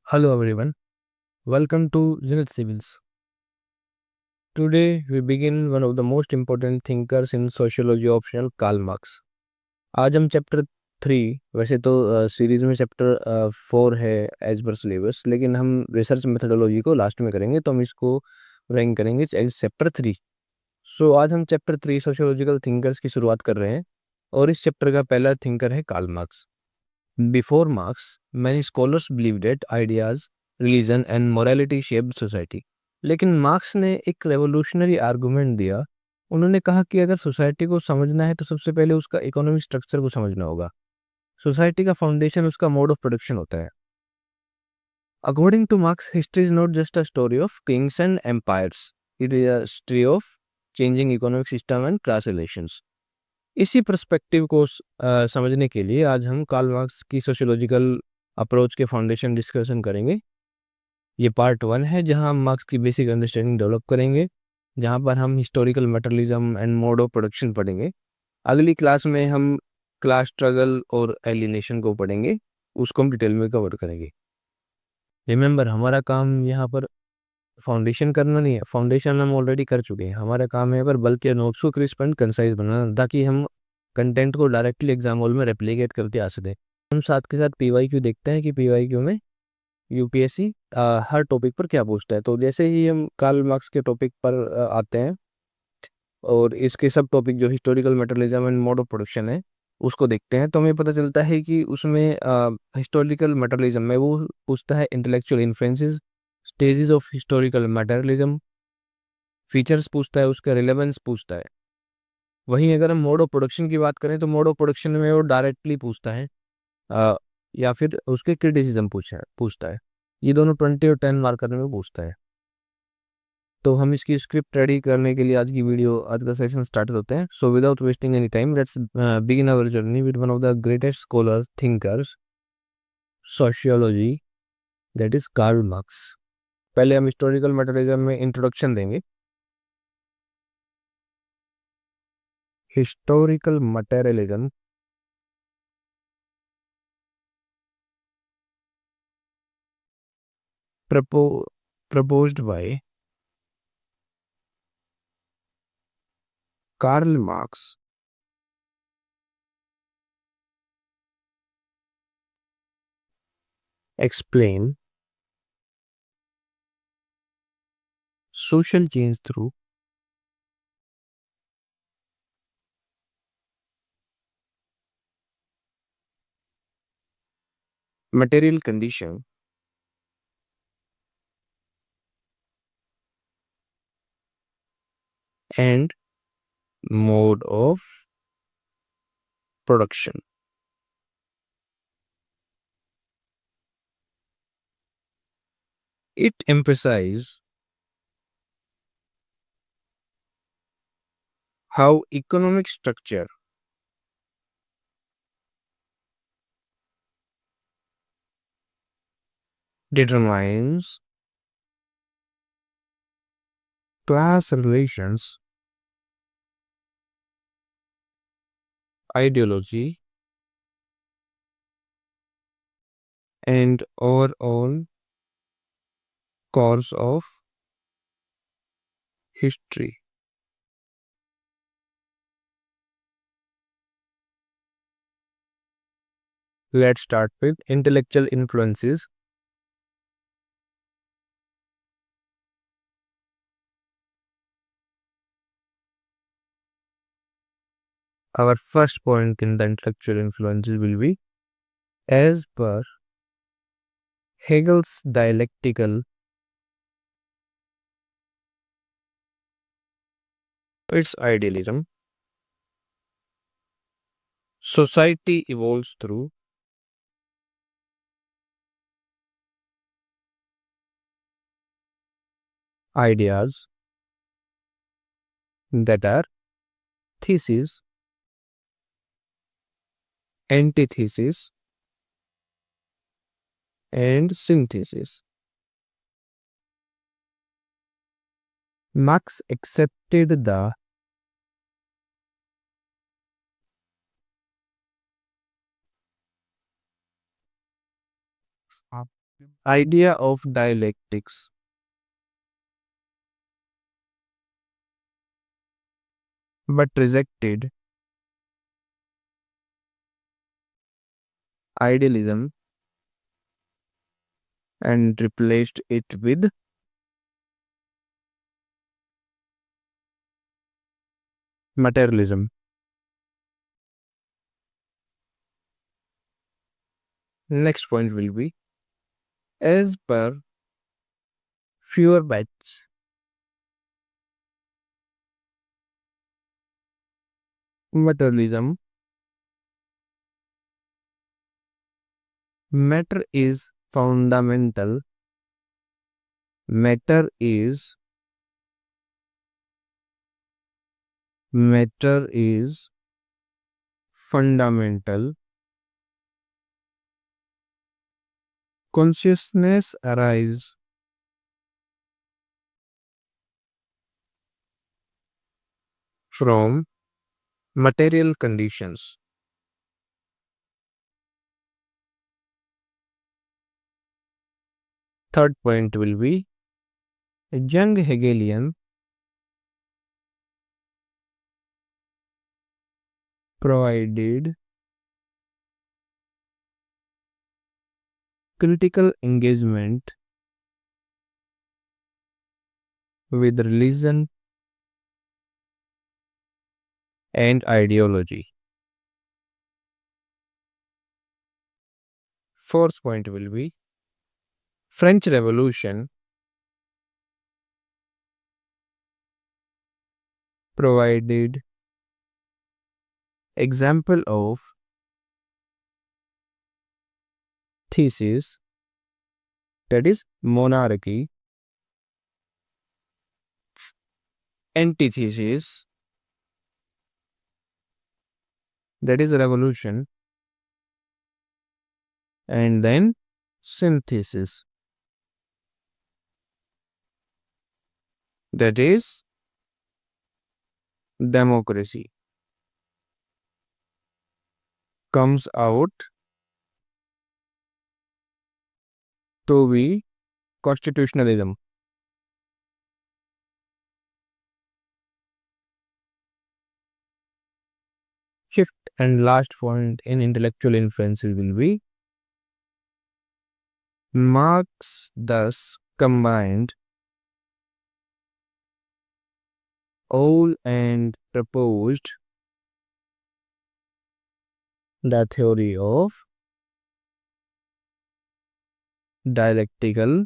Hello everyone, welcome to Zenith Civils. Today we begin one of the most important thinkers in sociology optional, Karl Marx. आज हम chapter 3, वैसे तो series में chapter 4 है as per syllabus, लेकिन हम research methodology को last में करेंगे, तो हम इसको रैंक करेंगे एज चैप्टर 3। सो आज हम चैप्टर 3 सोशियोलॉजिकल थिंकर्स की शुरुआत कर रहे हैं और इस चैप्टर का पहला थिंकर है Karl Marx. Before Marx, many scholars believed that ideas, religion and morality shaped society. लेकिन मार्क्स ने एक रेवोल्यूशनरी आर्गुमेंट दिया। उन्होंने कहा कि अगर सोसाइटी को समझना है तो सबसे पहले उसका इकोनॉमिक स्ट्रक्चर को समझना होगा। सोसाइटी का फाउंडेशन उसका मोड ऑफ प्रोडक्शन होता है। According to Marx, history is not just a story of kings and empires, it is a history of changing economic system and class relations. इसी perspective को समझने के लिए आज हम कार्ल मार्क्स की सोशियोलॉजिकल अप्रोच के फाउंडेशन डिस्कशन करेंगे। ये पार्ट 1 है जहां हम मार्क्स की बेसिक अंडरस्टैंडिंग डेवलप करेंगे, जहां पर हम historical materialism and mode of production पढ़ेंगे। अगली क्लास में हम क्लास स्ट्रगल और एलिनेशन को पढ़ेंगे, उसको हम डिटेल में कवर करेंगे। रिमेंबर, हमारा काम यहाँ पर फाउंडेशन करना नहीं है, फाउंडेशन हम ऑलरेडी कर चुके हैं। हमारा काम है पर बल्कि नोट्स को क्रिस्प एंड कंसाइज बनाना, ताकि हम कंटेंट को डायरेक्टली एग्जाम हॉल में रेप्लिकेट करके आ सकें। हम साथ के साथ पीवाईक्यू देखते हैं कि पीवाईक्यू में यूपीएससी हर टॉपिक पर क्या पूछता है। तो जैसे ही हम कार्ल मार्क्स के टॉपिक पर आते हैं और इसके सब टॉपिक जो historical materialism and mode of production है उसको देखते हैं, तो हमें पता चलता है कि उसमें हिस्टोरिकल मटेरियलिज्म में वो पूछता है intellectual influences, stages of historical materialism, features पूछता है, उसका रिलेवेंस पूछता है। वहीं अगर हम मोड ऑफ प्रोडक्शन की बात करें तो मोड ऑफ प्रोडक्शन में वो डायरेक्टली पूछता है या फिर उसके क्रिटिसिज्म पूछता है। ये दोनों 20 और 10 मार्कर में पूछता है। तो हम इसकी स्क्रिप्ट रेडी करने के लिए आज का सेशन स्टार्ट होते हैं। So without wasting any time, let's begin our journey with one of the greatest scholars thinkers sociology, that is Karl Marx. पहले हम हिस्टोरिकल मटेरियलिज्म में इंट्रोडक्शन देंगे। Historical materialism proposed by Karl Marx explain social change through material condition and mode of production. It emphasizes how economic structure determines class relations, ideology, and overall course of history. Let's start with intellectual influences. Our first point in the intellectual influences will be, as per Hegel's dialectical, its idealism, society evolves through ideas that are thesis, antithesis, and synthesis. Marx accepted the idea of dialectics. But rejected idealism and replaced it with materialism. Next point will be as per fewer bytes. Materialism. Matter is fundamental. Matter is fundamental. Consciousness arises from material conditions. Third point will be young Hegelian provided critical engagement with religion and ideology. Fourth point will be French Revolution provided example of thesis, that is monarchy, antithesis, that is revolution, and then synthesis, that is democracy, comes out to be constitutionalism. Fifth and last point in intellectual influences will be Marx thus combined all and proposed the theory of dialectical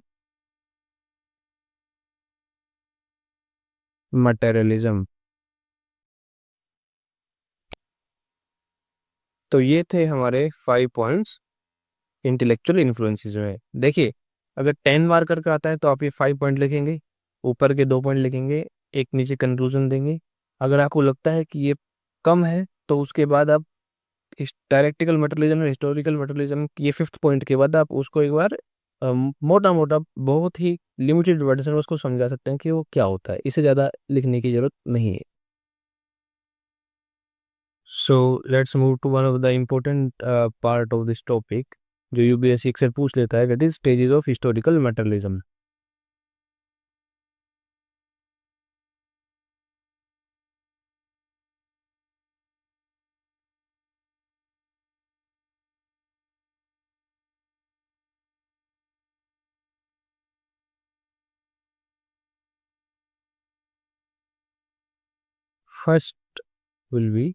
materialism. तो ये थे हमारे 5 points intellectual influences में। देखिए, अगर 10 marker का आता है तो आप ये 5 पॉइंट लिखेंगे, ऊपर के 2 पॉइंट लिखेंगे, एक नीचे कंक्लूजन देंगे। अगर आपको लगता है कि ये कम है तो उसके बाद आप डायलेक्टिकल मटेरियलिज्म और हिस्टोरिकल मटेरियलिज्म ये 5th पॉइंट के बाद आप उसको एक बार मोटा मोटा बहुत ही लिमिटेड वर्ड्स में उसको समझा सकते हैं कि वो क्या होता है। इससे ज़्यादा लिखने की ज़रूरत नहीं है। So let's move to one of the important part of this topic जो यूपीएससी अक्सर पूछ लेता है, that is stages of historical materialism. First will be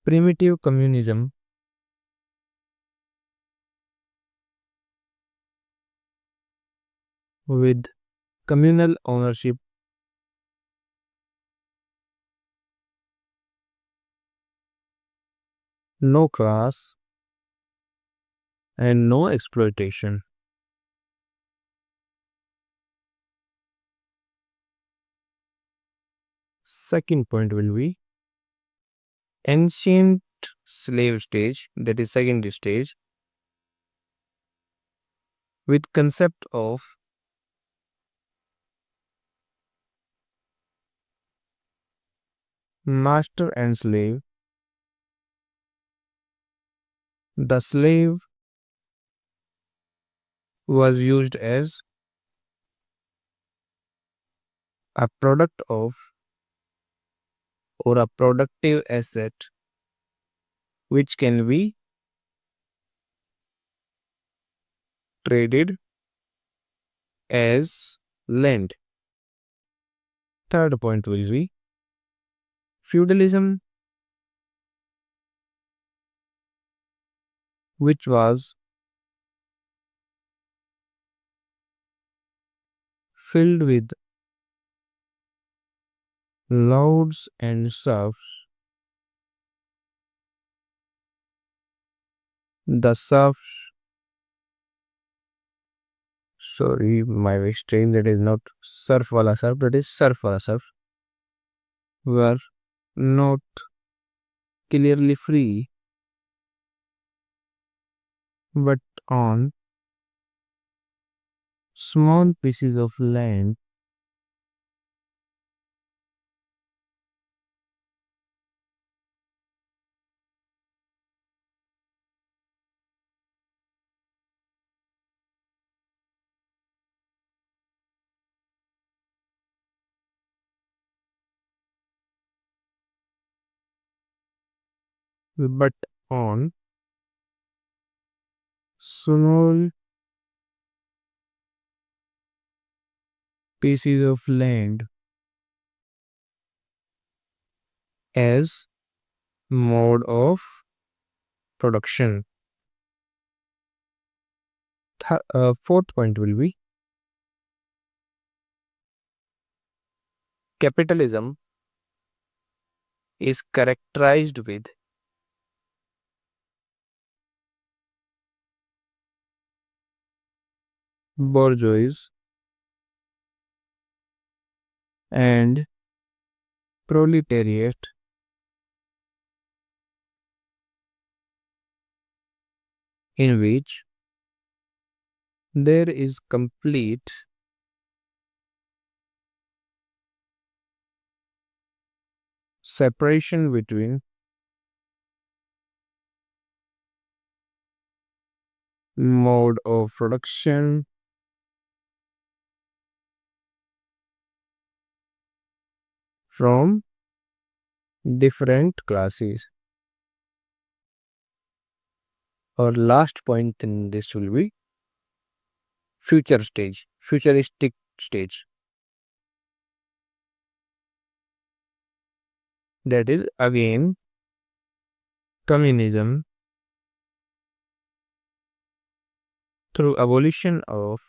primitive communism with communal ownership, no class, and no exploitation. Second point will be ancient slave stage, that is second stage, with concept of master and slave. The slave was used as a product of or a productive asset which can be traded as land. Third point will be feudalism, which was filled with lords and serfs. The serfs, sorry, my voice strange, that is not serf wala serf, that is serf wala serf, were not clearly free but on small pieces of land but on small pieces of land as mode of production. Fourth point will be capitalism is characterized with bourgeoisie and proletariat in which there is complete separation between mode of production from different classes. Our last point in this will be futuristic stage. That is again communism through abolition of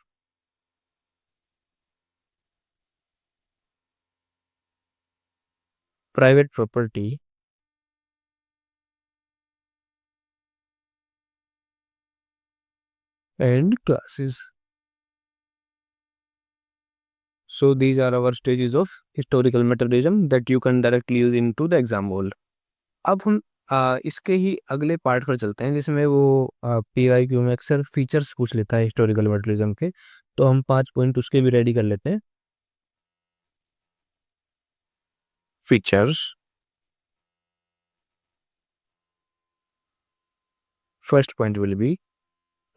private property and classes. So these are our stages of historical materialism that you can directly use into the exam hall. अब हम इसके ही अगले part पर चलते हैं जिसमें वो PYQ में अक्सर फीचर्स पूछ लेता है हिस्टोरिकल मटेरियलिज्म के, तो हम 5 पॉइंट उसके भी रेडी कर लेते हैं. Features. First point will be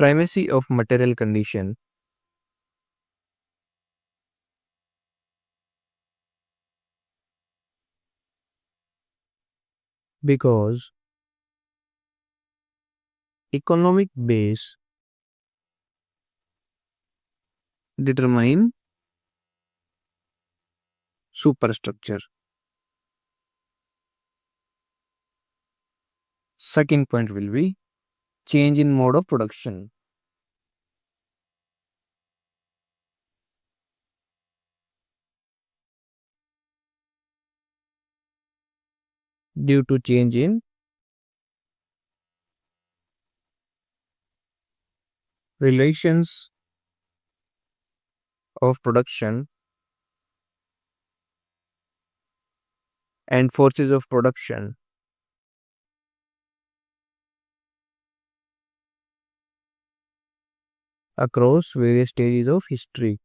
primacy of material condition because economic base determine superstructure. Second point will be change in mode of production. Due to change in relations of production and forces of production across various stages of history.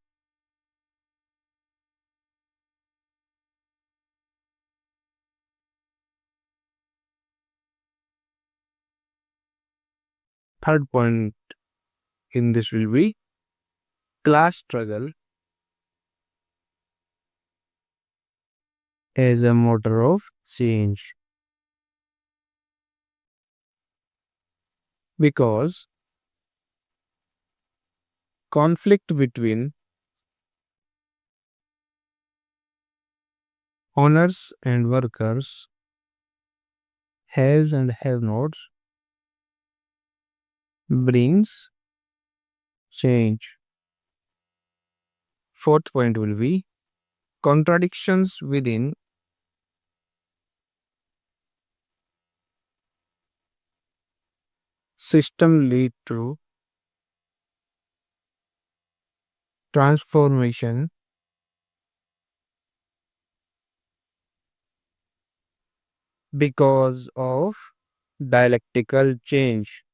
Third point in this will be class struggle as a motor of change, because conflict between owners and workers, haves and have-nots, brings change. Fourth point will be contradictions within system lead to transformation because of dialectical change.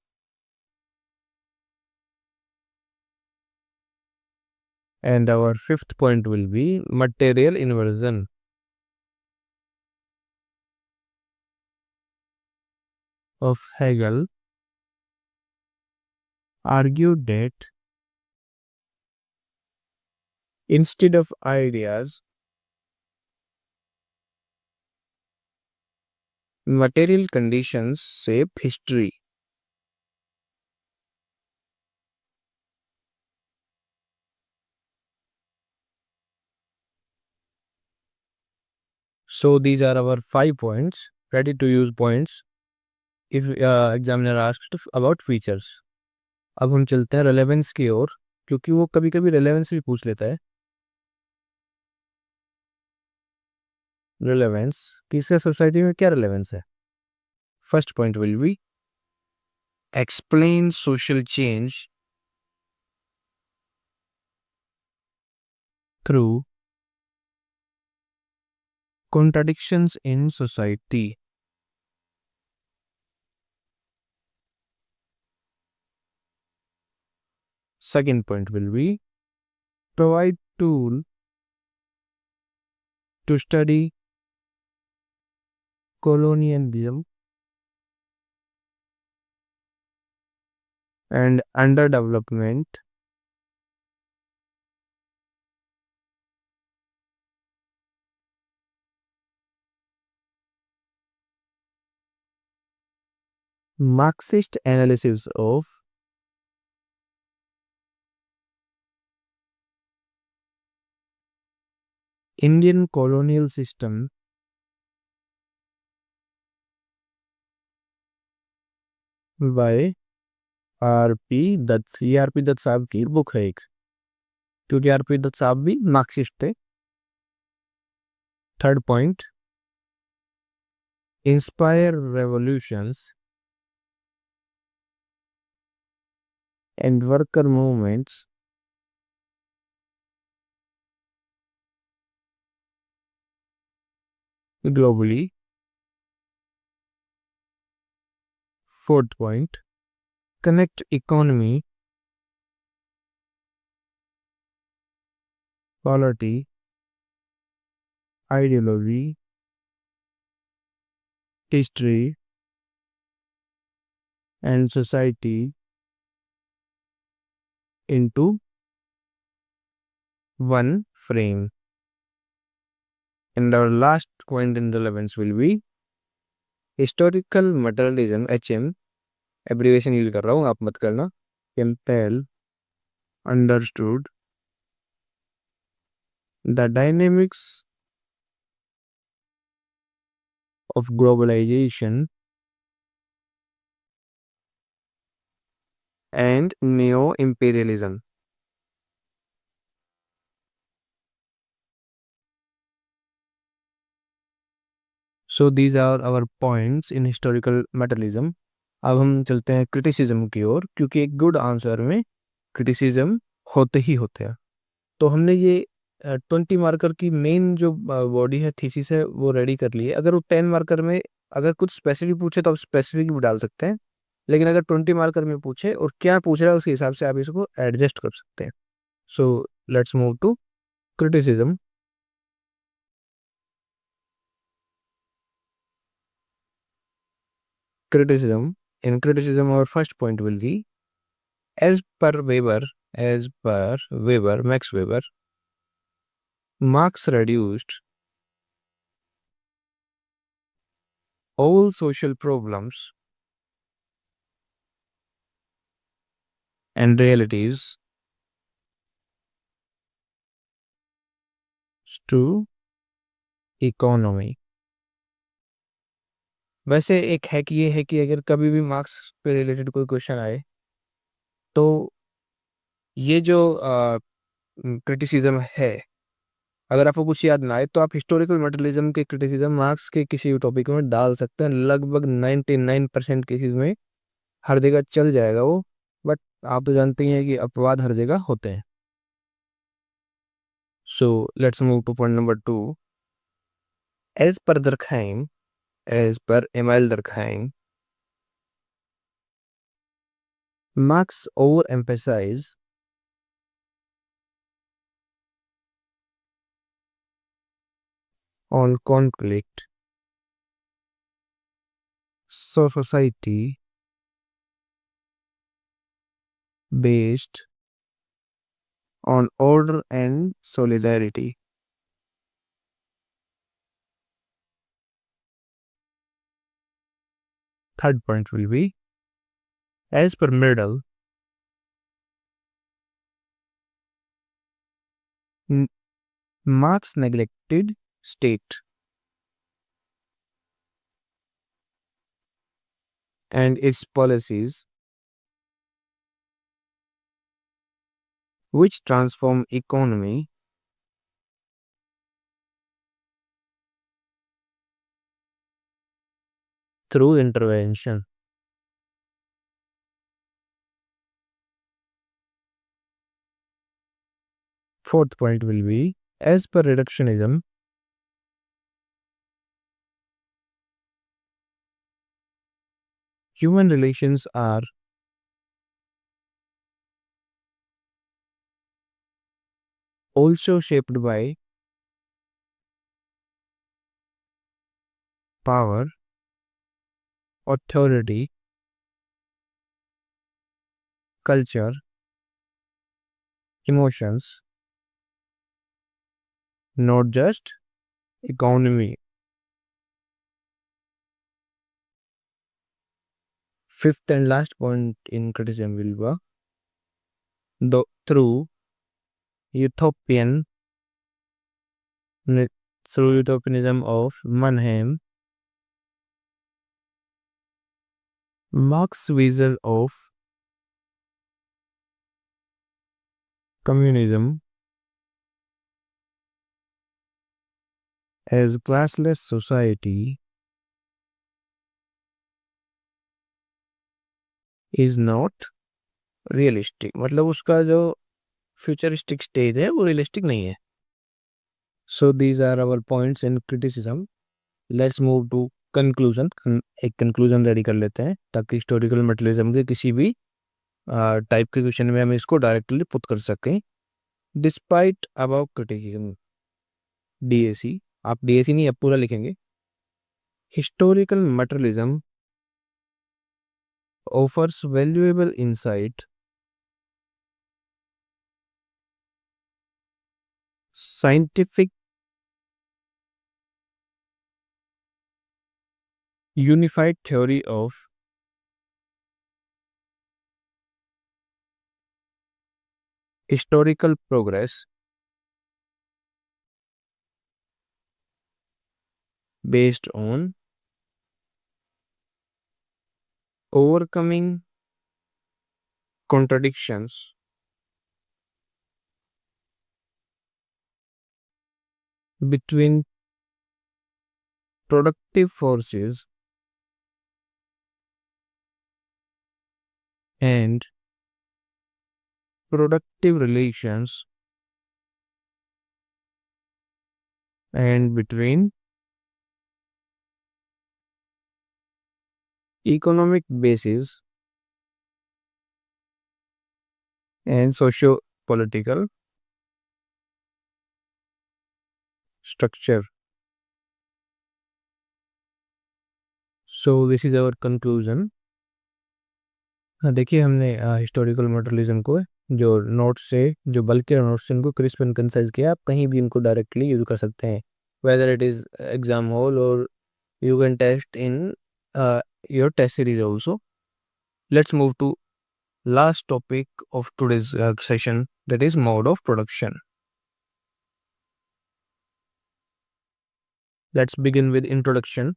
And our fifth point will be material inversion. Of Hegel argued that instead of ideas, material conditions shape history. So these are our 5 points, ready to use points if examiner asked about features. अब हम चलते हैं relevance की ओर, क्योंकि वो कभी कभी relevance भी पूछ लेता है. रेलेवेंस किसका सोसाइटी में क्या रेलेवेंस है? First point will be explain social change through contradictions in society. Second point will be provide tool to study colonialism and underdevelopment Marxist analysis of Indian colonial system by R P. Dutt. ये R P. Dutt साहब की book है एक, क्योंकि RP. Dutt साहब भी Marxist थे. Third point inspire revolutions and worker movements globally. Fourth point, connect economy, polity, ideology, history, and society into one frame. And our last point in relevance will be historical materialism, HM, abbreviation use कर रहा हूँ, आप मत करना. Campbell understood the dynamics of globalization and neo-imperialism. So these are our points in historical materialism. अब हम चलते हैं क्रिटिसिज्म की ओर, क्योंकि एक गुड आंसर में क्रिटिसिज्म होते ही होते हैं. तो हमने ये 20 मार्कर की मेन जो बॉडी है, थीसिस है, वो रेडी कर ली है. अगर वो 10 मार्कर में अगर कुछ स्पेसिफिक पूछे तो आप स्पेसिफिक भी डाल सकते हैं, लेकिन अगर 20 मार्कर में पूछे और क्या पूछ रहा है उसके हिसाब से आप इसको एडजस्ट कर सकते हैं. So let's move to criticism. Criticism. In criticism, our first point will be, as per Weber, as per Max Weber, Marx reduced all social problems and realities to economy. वैसे एक हैक ये है कि अगर कभी भी मार्क्स पे related कोई क्वेश्चन आए तो ये जो क्रिटिसिज्म है, अगर आपको कुछ याद ना आए तो आप हिस्टोरिकल मटेरियलिज्म के क्रिटिसिज्म मार्क्स के किसी भी टॉपिक में डाल सकते हैं। लगभग 99% केसेस में हर जगह चल जाएगा वो, बट आप तो जानते ही हैं कि अपवाद हर जगह होते हैं। So let's move to point number 2। As per Durkheim as per Emile Durkheim, Marx overemphasize on conflict, so society based on order and solidarity. Third point will be, as per Middle, Marx neglected state and its policies, which transform economy through intervention. Fourth point will be, as per reductionism, human relations are also shaped by power, authority, culture, emotions, not just economy. Fifth and last point in criticism will be, through utopian through utopianism of Mannheim, Marx's vision of communism as classless society is not realistic. मतलब उसका जो futuristic stage है वो realistic नहीं है। So these are our points in criticism. Let's move to conclusion. एक conclusion ready कर लेते हैं ताकि हिस्टोरिकल मटेरियलिज्म के किसी भी टाइप के क्वेश्चन में हम इसको डायरेक्टली पुट कर सकें। डिस्पाइट अबाउ क्रिटिसिज्म, डीएसी, आप डीएसी नहीं, अब पूरा लिखेंगे। Historical materialism offers valuable insight, scientific unified theory of historical progress based on overcoming contradictions between productive forces and productive relations and between economic basis and socio-political structure. So this is our conclusion. देखिए हमने historical materialism को जो notes से जो बल्कि notes से उनको crisp and concise किया, आप कहीं भी इनको डायरेक्टली यूज कर सकते हैं, whether it is exam hall और you can test in your test series also. Let's move to last topic of today's session, that is mode of production. Let's begin with introduction.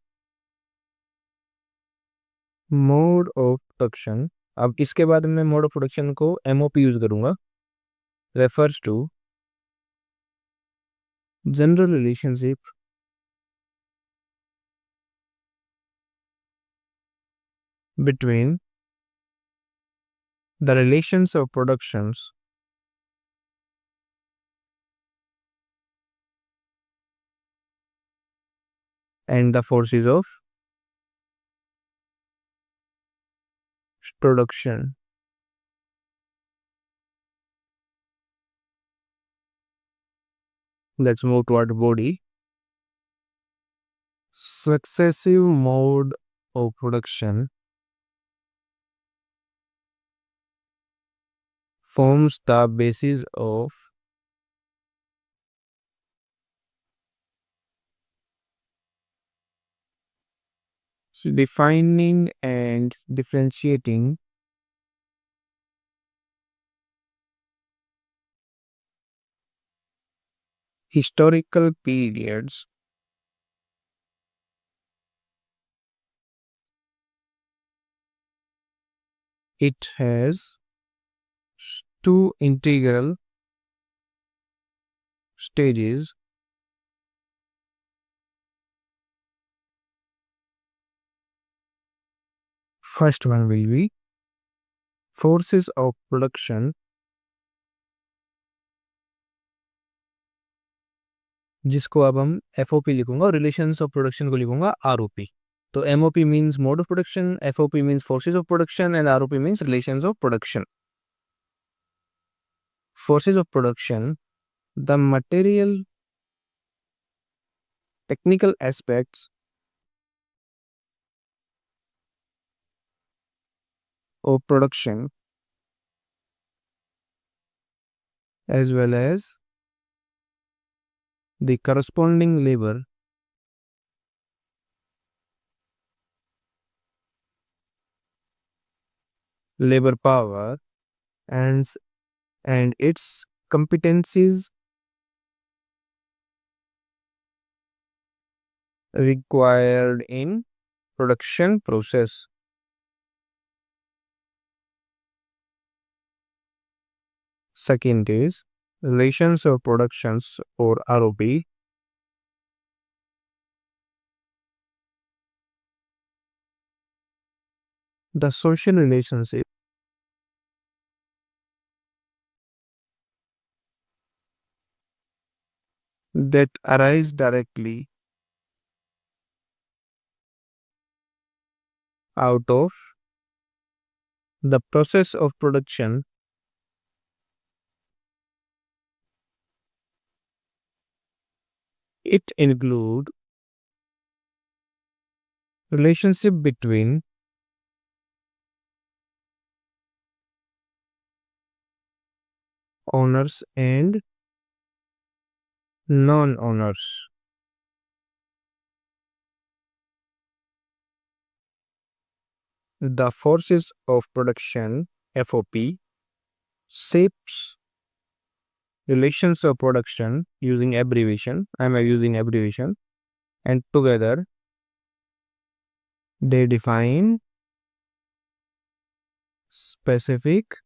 Mode of production. अब इसके बाद मैं mode of production को MOP use करूंगा. Refers to general relationship between the relations of productions and the forces of production. Let's move toward body. Successive mode of production forms the basis of defining and differentiating historical periods. It has two integral stages. First one will be forces of production, जिसको अब हम FOP लिखूंगा और relations of production को लिखूंगा ROP. तो MOP means mode of production, FOP means forces of production, and ROP means relations of production. Forces of production, the material technical aspects of production as well as the corresponding labor power and its competencies required in production process. Second is relations of productions or ROP. The social relationship that arise directly out of the process of production. It include relationship between owners and non-owners. The forces of production FOP shapes relations of production using abbreviation. I am using abbreviation, and together they define specific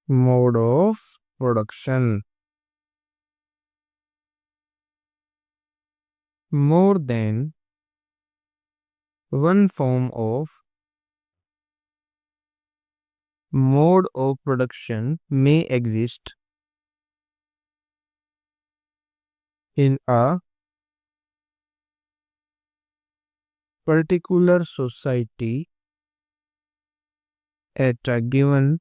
mode of production. More than one form of mode of production may exist in a particular society at a given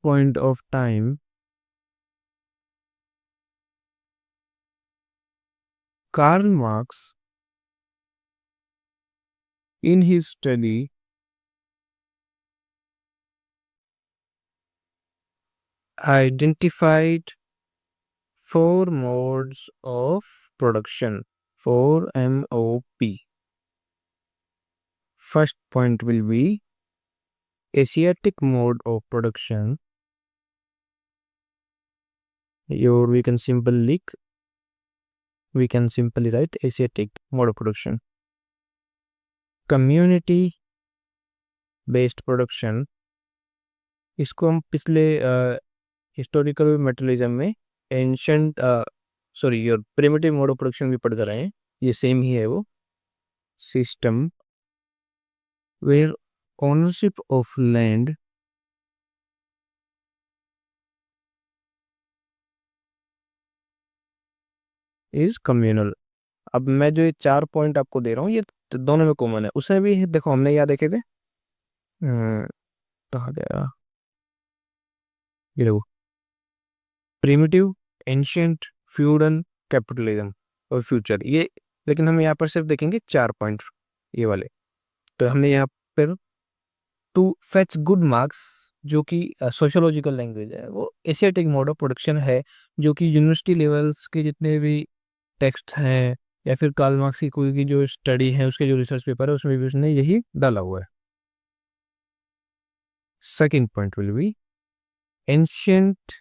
point of time. Karl Marx, in his study identified 4 modes of production. 4 MOP. First point will be Asiatic mode of production. We can simply write Asiatic mode of production. Community based production. इसको हम पिछले historical materialism में ancient और primitive mode of production भी पढ़ कर आए हैं. ये सेम ही है वो system where ownership of land is communal. अब मैं जो ये 4 पॉइंट आपको दे रहा हूँ ये दोनों में कॉमन है. उसमें भी देखो हमने यहाँ देखे थे कहा गया ये देखो प्रिमिटिव एंशियंट फ्यूडल कैपिटलिज्म और फ्यूचर ये. लेकिन हम यहाँ पर सिर्फ देखेंगे 4 पॉइंट ये वाले. तो हमने यहाँ पर टू फेच गुड मार्क्स जो कि सोशियोलॉजिकल लैंग्वेज है वो एशियाटिक मोड ऑफ प्रोडक्शन है जो कि यूनिवर्सिटी लेवल्स के जितने भी टेक्स्ट हैं या फिर कार्ल मार्क्स की कोई की जो स्टडी है उसके जो रिसर्च पेपर है उसमें भी उसने यही डाला हुआ है. Second point will be ancient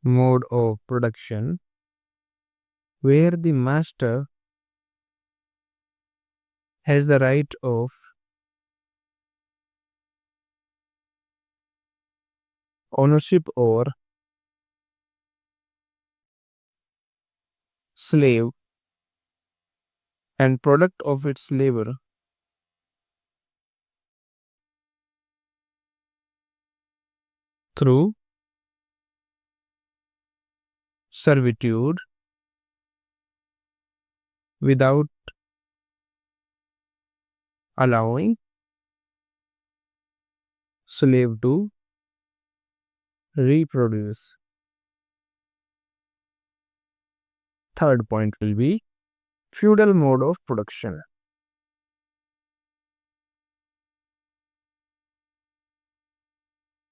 mode of production where the master has the right of ownership over slave and product of its labor through servitude without allowing slave to reproduce. Third point will be feudal mode of production.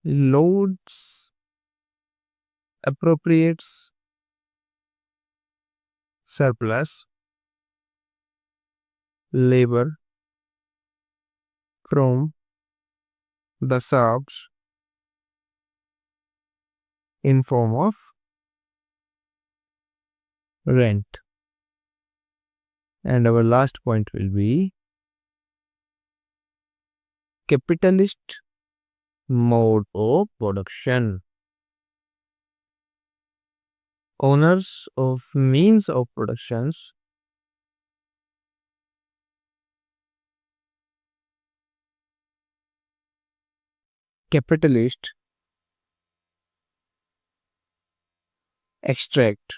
Loads, appropriates, surplus, labor from the subs in form of rent. And our last point will be capitalist mode of production. Owners of means of productions capitalist extract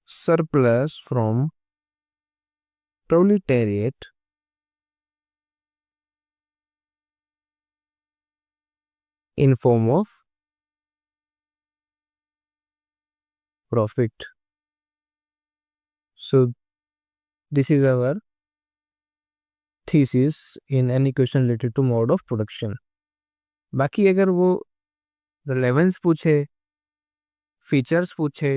surplus from proletariat in form of profit. So this is our thesis in any question related to mode of production. बाकी अगर वो relevance पूछे, features पूछे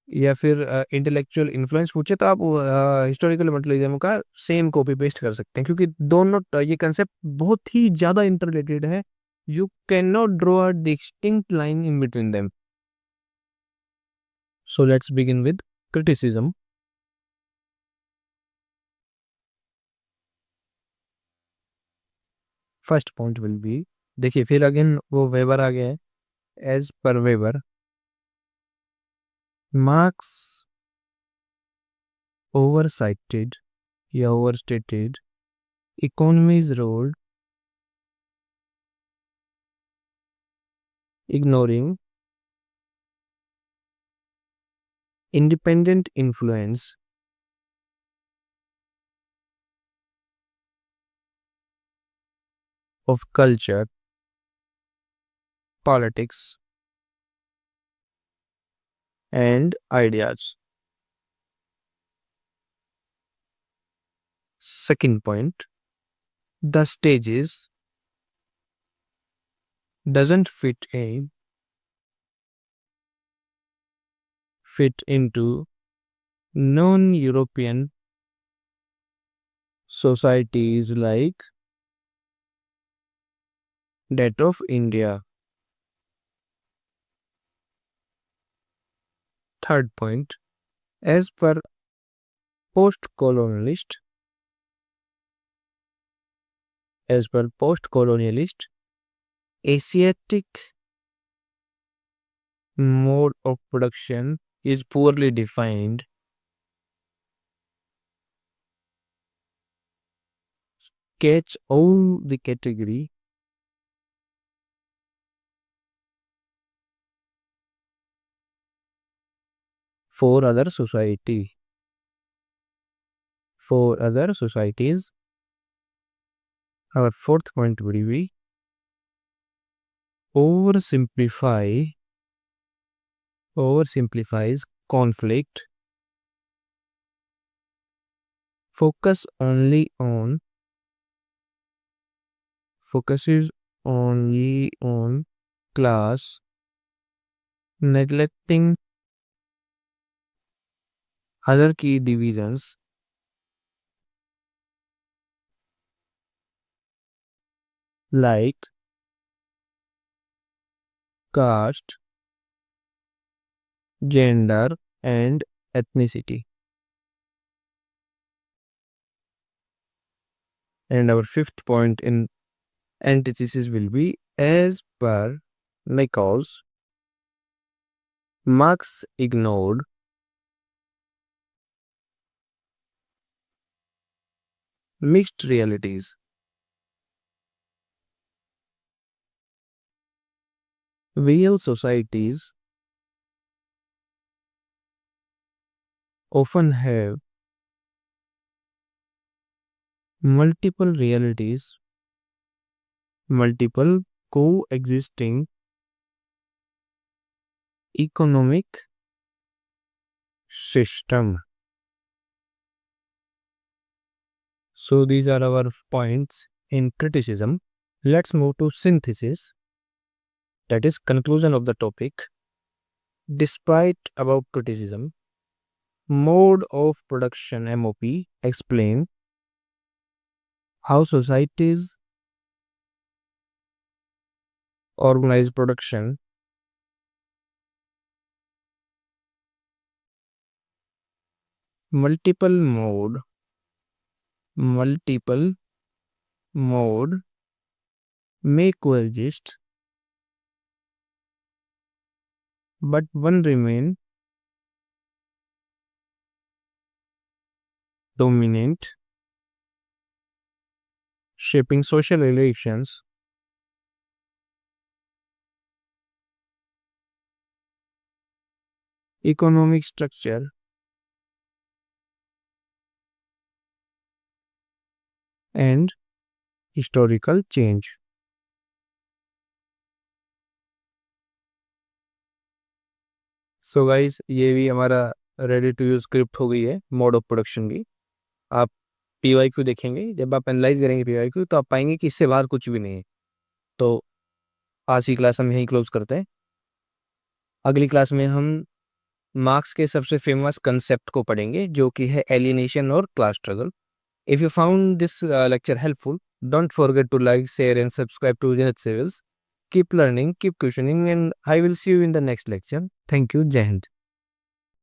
या फिर intellectual influence पूछे तो आप हिस्टोरिकल मटेरियलिज्म का सेम कॉपी पेस्ट कर सकते हैं क्योंकि दोनों ये कंसेप्ट बहुत ही ज़्यादा इंटररिलेटेड है. You can not draw a distinct line in between them. So let's begin with criticism. First point will be देखिए फिर अगेन वो वेबर आ गया है. एज पर वेबर मार्क्स ओवरसाइटेड या overstated economy's role ignoring independent influence of culture, politics, and ideas. Second point, The stages doesn't fit into non-European societies like that of India. Third point, as per post-colonialist, Asiatic mode of production is poorly defined. Catch all the category for other societies. Our fourth point would be oversimplifies conflict, focuses only on class, neglecting other key divisions like caste, gender, and ethnicity. And our fifth point in antithesis will be as per Nichols, Marx ignored mixed realities. Real societies often have multiple realities, multiple coexisting economic system. So these are our points in criticism. Let's move to synthesis, that is conclusion of the topic. Despite above criticism, mode of production MOP explain how societies organize production, multiple mode may coexist, but one remain dominant, shaping social relations, economic structure, and historical change. So guys, ये भी हमारा ready to use script हो गई है mode of production की. आप PYQ देखेंगे, जब आप एनालाइज करेंगे पीवाईक्यू तो आप पाएंगे कि इससे बाहर कुछ भी नहीं है. तो आज की क्लास हम यहीं क्लोज करते हैं. अगली क्लास में हम मार्क्स के सबसे फेमस कंसेप्ट को पढ़ेंगे, जो कि है एलियनेशन और class struggle. If you found this lecture helpful, don't forget to like, share and subscribe to Zenith Civils. Keep learning, keep questioning, and I will see you in the next lecture. Thank you. Jai Hind.